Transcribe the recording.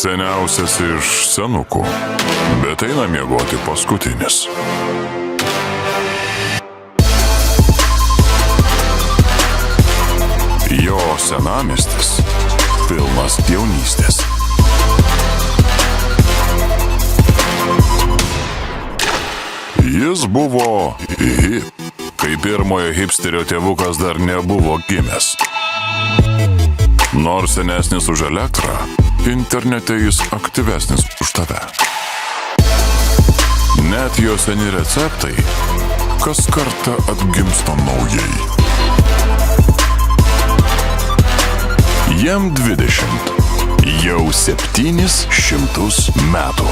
Seniausias iš senukų, bet eina miegoti paskutinis. Jo senamiestis pilnas jaunystės. Jis buvo hip, kai pirmojo hipsterio tėvukas dar nebuvo gimęs. Nors senesnis už elektrą, internete jis aktyvesnis už tave. Net jo seni receptai kas kartą atgimsta naujai. Jam 20, jau 700 metų.